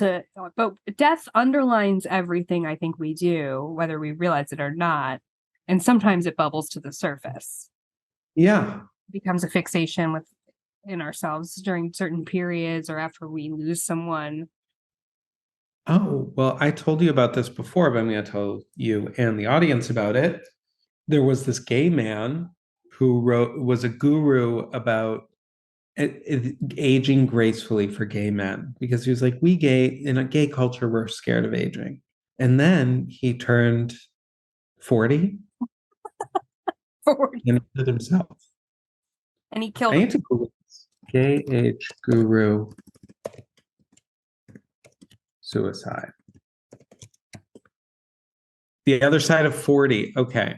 but death underlines everything I think we do, whether we realize it or not. And sometimes it bubbles to the surface. Yeah. It becomes a fixation with in ourselves during certain periods or after we lose someone. Oh, well, I told you about this before, but I'm going to tell you and the audience about it. There was this gay man who was a guru about aging gracefully for gay men because he was like, we gay in a gay culture, we're scared of aging. And then he turned 40 and killed himself. And he killed I him. need to Google this. Gay age guru suicide. The other side of 40. Okay.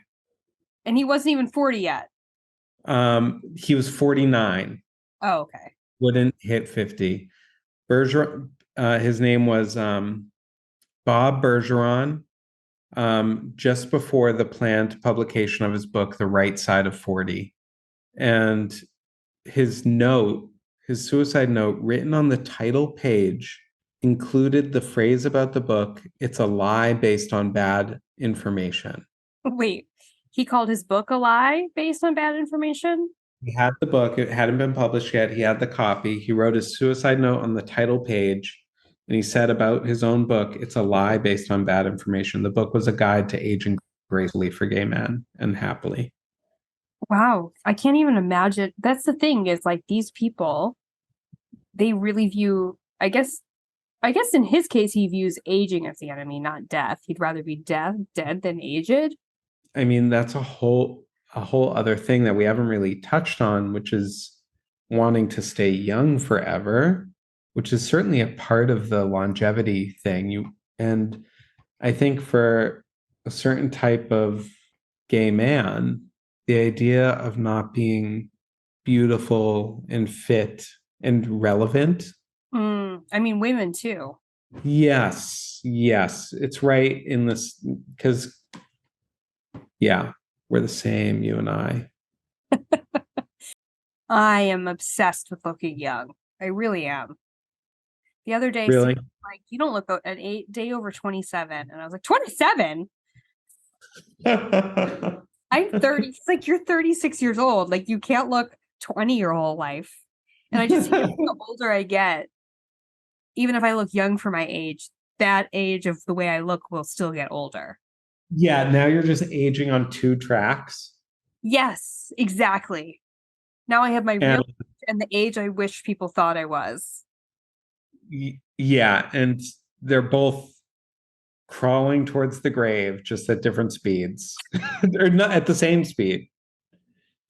And he wasn't even 40 yet. He was 49. Oh, okay. Wouldn't hit 50. Bergeron, his name was Bob Bergeron. Just before the planned publication of his book, The Right Side of 40. And his suicide note, written on the title page, included the phrase about the book, "It's a lie based on bad information." Wait, he called his book a lie based on bad information? He had the book, it hadn't been published yet. He had the copy. He wrote his suicide note on the title page. And he said about his own book, "It's a lie based on bad information." The book was a guide to aging gracefully for gay men and happily. Wow, I can't even imagine. That's the thing is like these people, they really view, I guess in his case, he views aging as the enemy, not death. He'd rather be dead than aged. I mean, that's a whole other thing that we haven't really touched on, which is wanting to stay young forever, which is certainly a part of the longevity thing. And I think for a certain type of gay man, the idea of not being beautiful and fit and relevant. I mean, women too. Yes, yes, it's right in this because, yeah, we're the same, you and I. I am obsessed with looking young. I really am. The other day, Really? someone was like, you don't look an day over 27. And I was like, 27? I'm 30. It's like, you're 36 years old. Like, you can't look 20 your whole life. And I just feel like the older I get, even if I look young for my age, that age of the way I look will still get older. Yeah, now you're just aging on two tracks. Yes, exactly. Now I have my real And age and the age I wish people thought I was. yeah, and they're both crawling towards the grave just at different speeds. They're not at the same speed.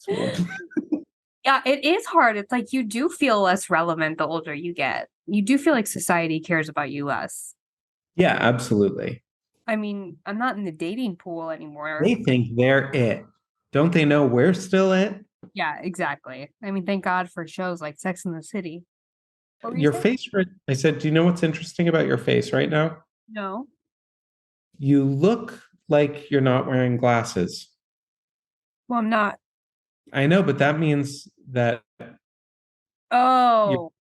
Yeah, it is hard. It's like you do feel less relevant the older you get. You do feel like society cares about you less. Yeah, absolutely. I mean, I'm not in the dating pool anymore. They think they're it. Don't they know we're still it? Yeah, exactly. I mean, thank God for shows like Sex and the City. What were you Your saying? face, I said, do you know what's interesting about your face right now? No. You look like you're not wearing glasses. Well, I'm not. I know, but that means that your Oh,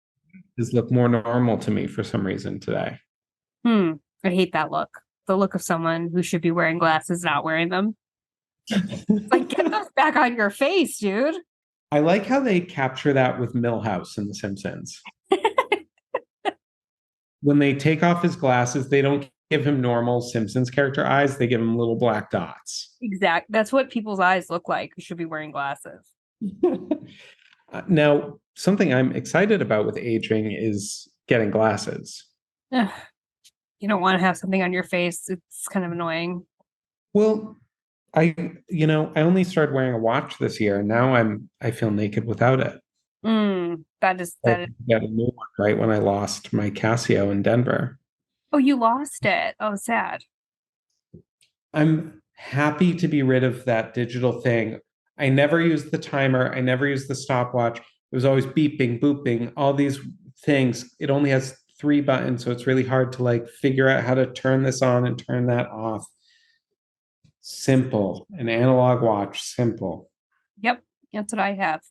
eyes look more normal to me for some reason today. I hate that look. The look of someone who should be wearing glasses, not wearing them. Like, get those back on your face, dude. I like how they capture that with Milhouse in The Simpsons. When they take off his glasses, they don't give him normal Simpsons character eyes. They give him little black dots. Exact. That's what people's eyes look like who should be wearing glasses. Now, something I'm excited about with aging is getting glasses. Ugh, you don't want to have something on your face. It's kind of annoying. Well, I only started wearing a watch this year, and now I feel naked without it. That is. Got a new one right when I lost my Casio in Denver. Oh, you lost it. Oh, sad. I'm happy to be rid of that digital thing. I never used the timer. I never used the stopwatch. It was always beeping, booping, all these things. It only has 3 buttons, so it's really hard to like figure out how to turn this on and turn that off. Simple, an analog watch, simple. Yep, that's what I have.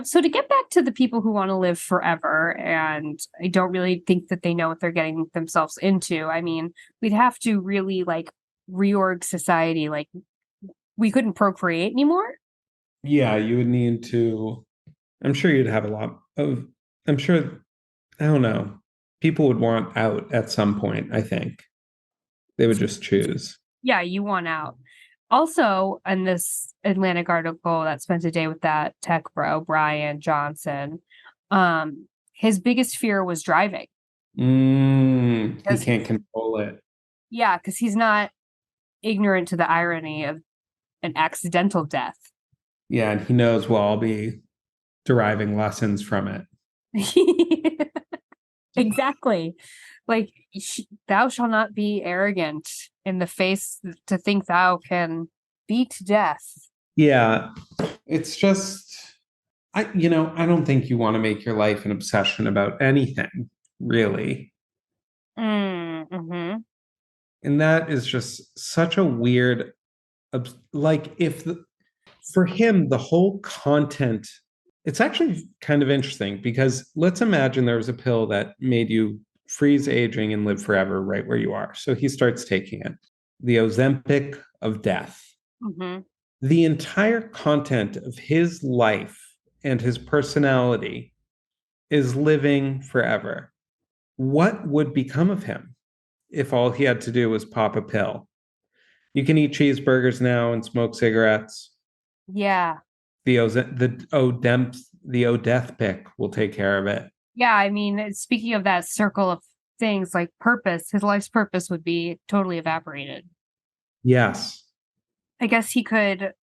So to get back to the people who want to live forever, and I don't really think that they know what they're getting themselves into. I mean, we'd have to really like reorg society. Like we couldn't procreate anymore. Yeah, you would need to. I'm sure you'd have a lot of, I'm sure, I don't know. People would want out at some point, I think. They would just choose. Yeah, you want out. Also, in this Atlantic article that spent a day with that tech bro, Brian Johnson, his biggest fear was driving. He 'Cause can't control it. yeah, because he's not ignorant to the irony of an accidental death. Yeah, and he knows we'll all be deriving lessons from it. Exactly. Like, thou shalt not be arrogant in the face to think thou can beat death. Yeah, it's just I don't think you want to make your life an obsession about anything, really. Mm-hmm. And that is just such a weird like for him the whole content it's actually kind of interesting because let's imagine there was a pill that made you freeze aging and live forever right where you are. So he starts taking it. The Ozempic of death. Mm-hmm. The entire content of his life and his personality is living forever. What would become of him if all he had to do was pop a pill? You can eat cheeseburgers now and smoke cigarettes. Yeah. The Odeth pick will take care of it. Yeah, I mean, speaking of that circle of things, like purpose, his life's purpose would be totally evaporated. Yes. I guess he could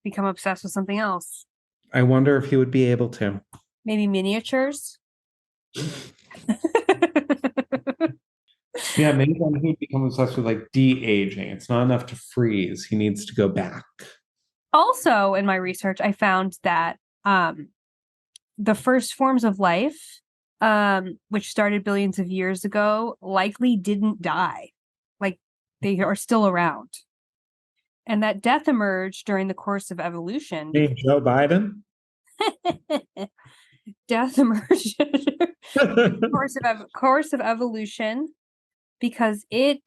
become obsessed with something else. I wonder if he would be able to. Maybe miniatures. Yeah, maybe then he'd become obsessed with like de-aging. It's not enough to freeze. He needs to go back. Also, in my research, I found that the first forms of life, which started billions of years ago, likely didn't die. Like, they are still around. And that death emerged during the course of evolution. Hey, Joe Biden? Death emerged course of evolution because it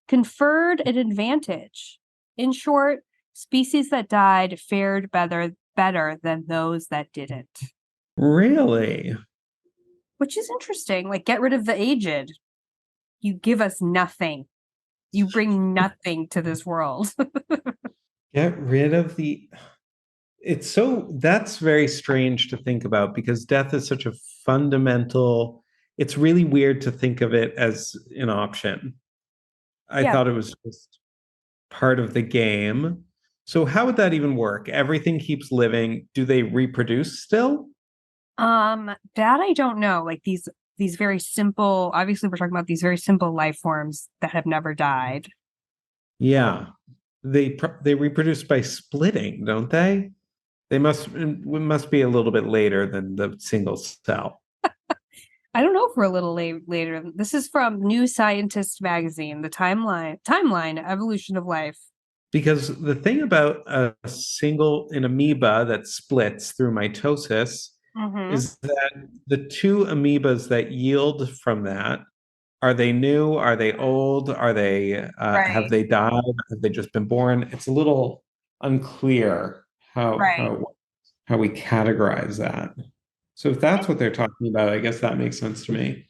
conferred an advantage. In short, species that died fared better than those that didn't. Really? Which is interesting. Like, get rid of the aged. You give us nothing. You bring nothing to this world. Get rid of the. That's very strange to think about because death is such a fundamental. It's really weird to think of it as an option. I Yeah. thought it was just part of the game. So how would that even work? Everything keeps living. Do they reproduce still? That I don't know. Like, these very simple, obviously we're talking about these very simple life forms that have never died. Yeah. They reproduce by splitting, don't they? It must be a little bit later than the single cell. I don't know if we're a little later. This is from New Scientist magazine, the timeline evolution of life. Because the thing about an amoeba that splits through mitosis Mm-hmm. is that the two amoebas that yield from that, are they new? Are they old? Have Right. they died? Have they just been born? It's a little unclear Right. how we categorize that. So if that's what they're talking about, I guess that makes sense to me.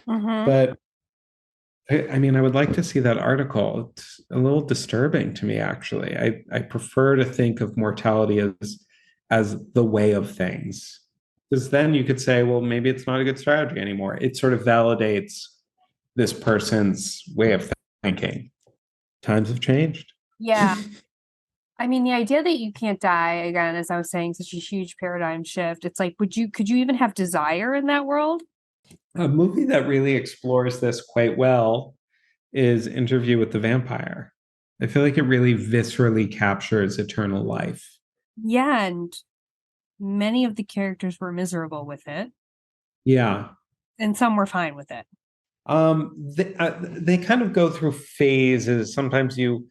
Mm-hmm. But I mean, I would like to see that article. It's a little disturbing to me, actually. I prefer to think of mortality as the way of things. Because then you could say, well, maybe it's not a good strategy anymore. It sort of validates this person's way of thinking. Times have changed. Yeah. I mean, the idea that you can't die, again, as I was saying, such a huge paradigm shift. It's like, could you even have desire in that world? A movie that really explores this quite well is Interview with the Vampire. I feel like it really viscerally captures eternal life. Yeah, and many of the characters were miserable with it, Yeah. and some were fine with it. They kind of go through phases. Sometimes you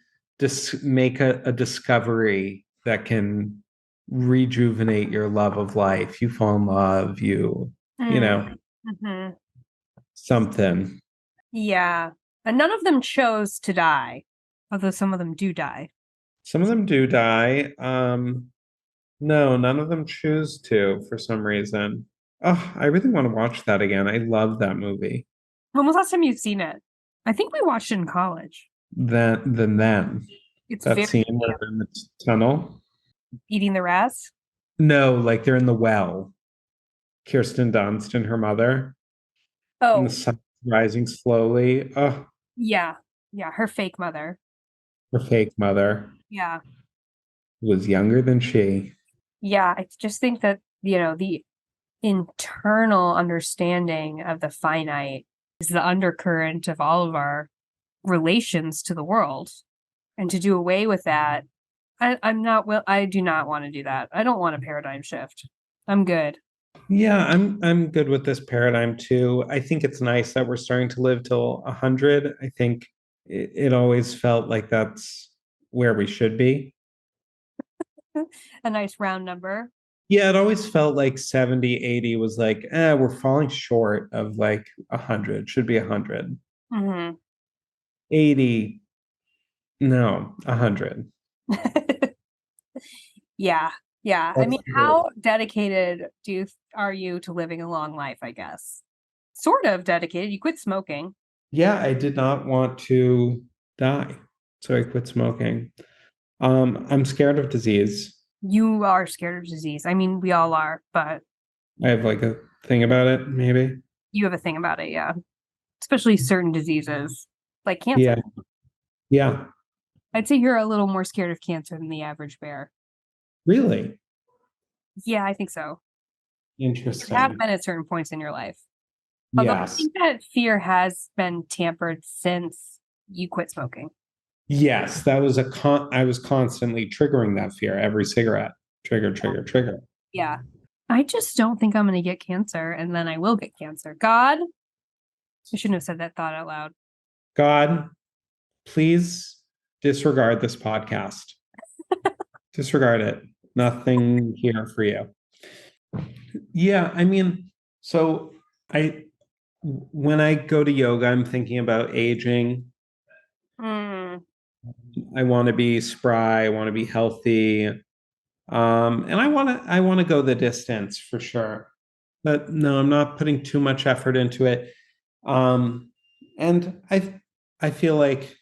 make a discovery that can rejuvenate your love of life. You fall in love, you know, Mm-hmm. something. Yeah. And none of them chose to die, although some of them do die. Some of them do die. No, none of them choose to for some reason. Oh, I really want to watch that again. I love that movie. When was the last time you've seen it? I think we watched it in college. Then It's that very scene where they're in the tunnel. eating the rats. No, like they're in the well. Kirsten Dunst and her mother, and the Oh, sun rising slowly. Oh, yeah. Yeah, her fake mother. her fake mother Yeah. was younger than she. Yeah, I just think that, the internal understanding of the finite is the undercurrent of all of our relations to the world. And to do away with that, I'm not well, I do not want to do that. I don't want a paradigm shift. I'm good. Yeah, I'm good with this paradigm too. I think it's nice that we're starting to live till 100. I think it always felt like that's where we should be. A nice round number. Yeah, it always felt like 70, 80 was like, we're falling short of like 100. Should be 100. Hmm. 80, no, 100. Yeah. Yeah. I That's mean, how dedicated are you to living a long life, I guess? Sort of dedicated. You quit smoking. yeah, I did not want to die, so I quit smoking. I'm scared of disease. You are scared of disease. I mean, we all are, but I have like a thing about it, maybe. you have a thing about it, yeah. Especially certain diseases like cancer. Yeah, yeah, I'd say you're a little more scared of cancer than the average bear. really Yeah, I think so. You have interesting. been at certain points in your life. Although I Yes, think that fear has been tampered since you quit smoking. yes, that was I was constantly triggering that fear every cigarette. Trigger, trigger, trigger. Yeah. I just don't think I'm going to get cancer and then I will get cancer. God, I shouldn't have said that thought out loud. God, please disregard this podcast. Disregard it. Nothing here for you. Yeah, I mean, so I when I go to yoga, I'm thinking about aging. Mm, I want to be spry, I want to be healthy. And I want to go the distance for sure. But no, I'm not putting too much effort into it. Um, and I feel like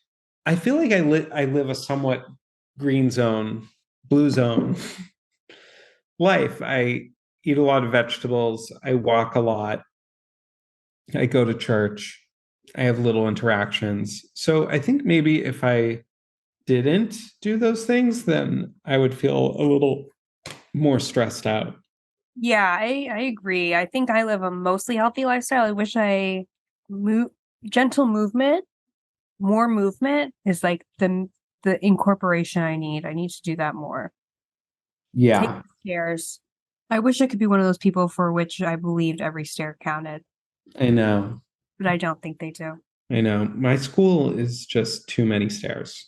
I live a somewhat green zone, blue zone life. I eat a lot of vegetables, I walk a lot, I go to church, I have little interactions. So I think maybe if I didn't do those things, then I would feel a little more stressed out. yeah, I agree. I think I live a mostly healthy lifestyle. I wish I move gentle movement, more movement is like the incorporation I need. I need to do that more. Take Yeah, stairs. I wish I could be one of those people for which I believed every stair counted, I know. but I don't think they do. I know. My school is just too many stairs.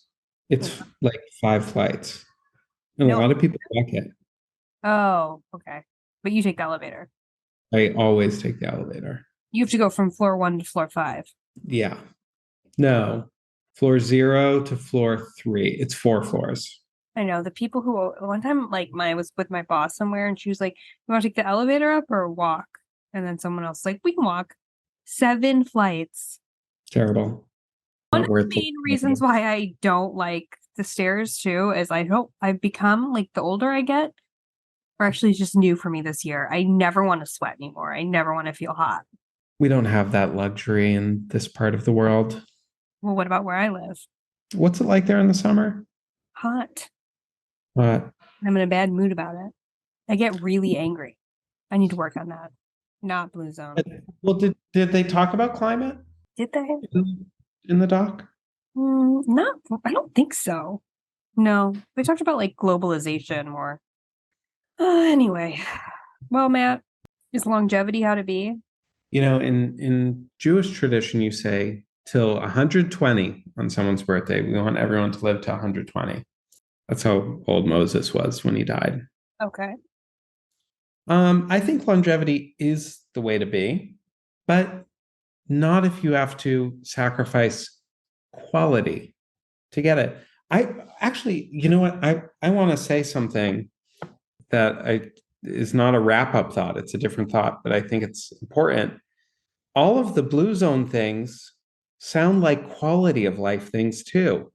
It's like 5 flights. And a No. lot of people walk it. Oh, okay. But you take the elevator. I always take the elevator. You have to go from floor 1 to floor 5. Yeah. No. Floor 0 to floor 3. It's 4 floors. I know the people who one time like I was with my boss somewhere and she was like, "You want to take the elevator up or walk?" And then someone else like, "We can walk." 7 flights. Terrible. One Not of worth the it. main reasons why I don't like the stairs too is I've become like the older I get, or actually it's just new for me this year. I never want to sweat anymore. I never want to feel hot. We don't have that luxury in this part of the world. Well, what about where I live? What's it like there in the summer? Hot. But I'm in a bad mood about it. I get really angry. I need to work on that. Not blue zone. well, did they talk about climate Did they? in the doc? Not, I don't think so. No, they talked about like globalization more. Anyway, well, Matt, is longevity how to be? You know, in Jewish tradition, you say till 120 on someone's birthday. We want everyone to live to 120. That's how old Moses was when he died. Okay. I think longevity is the way to be, but not if you have to sacrifice quality to get it. I actually, you know what? I want to say something that is not a wrap-up thought. It's a different thought, but I think it's important. All of the blue zone things sound like quality of life things too.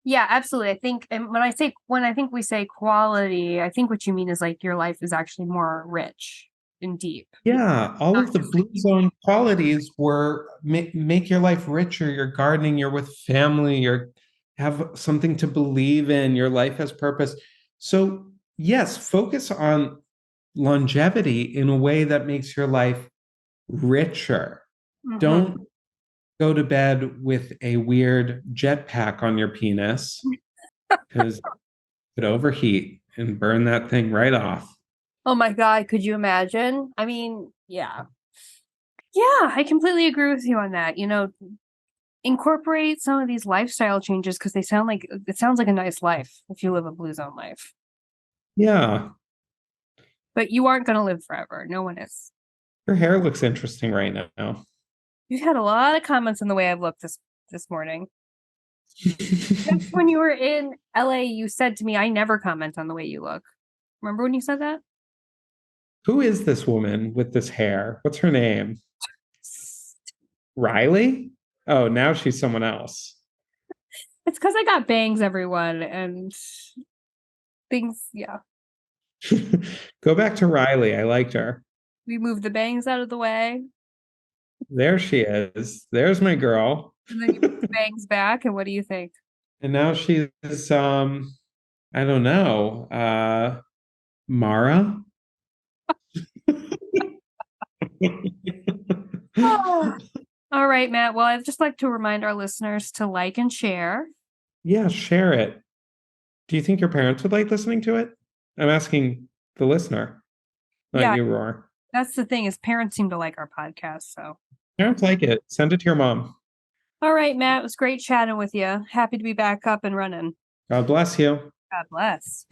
Yeah, absolutely. I think, and when I think we say quality, I think what you mean is like your life is actually more rich and deep. Yeah, all Not of the just like blue zone qualities were make your life richer. You're gardening, you're with family, you're have something to believe in, your life has purpose. So, yes, focus on longevity in a way that makes your life richer. Mhm. Don't go to bed with a weird jetpack on your penis because it could overheat and burn that thing right off. Oh my God, could you imagine? I mean, yeah. Yeah, I completely agree with you on that. Incorporate some of these lifestyle changes because it sounds like a nice life if you live a blue zone life. Yeah, But you aren't going to live forever. No one is. your hair looks interesting right now. You've had a lot of comments on the way I've looked this morning. Just when you were in LA, you said to me, I never comment on the way you look. Remember when you said that? Who is this woman with this hair? What's her name? Riley? Oh, now she's someone else. It's because I got bangs, everyone, and things, yeah. Go back to Riley. I liked her. We moved the bangs out of the way, There she is. There's my girl. and then you put the bangs back, and what do you think? And now she's I don't know, Mara. Oh. All right, Matt. Well, I'd just like to remind our listeners to like and share. Yeah, share it. Do you think your parents would like listening to it? I'm asking the listener, not Yeah, you, Roar. that's the thing is parents seem to like our podcast. So, Parents like it. Send it to your mom. all right, Matt. It was great chatting with you. Happy to be back up and running. God bless you. God bless.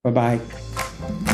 Bye bye.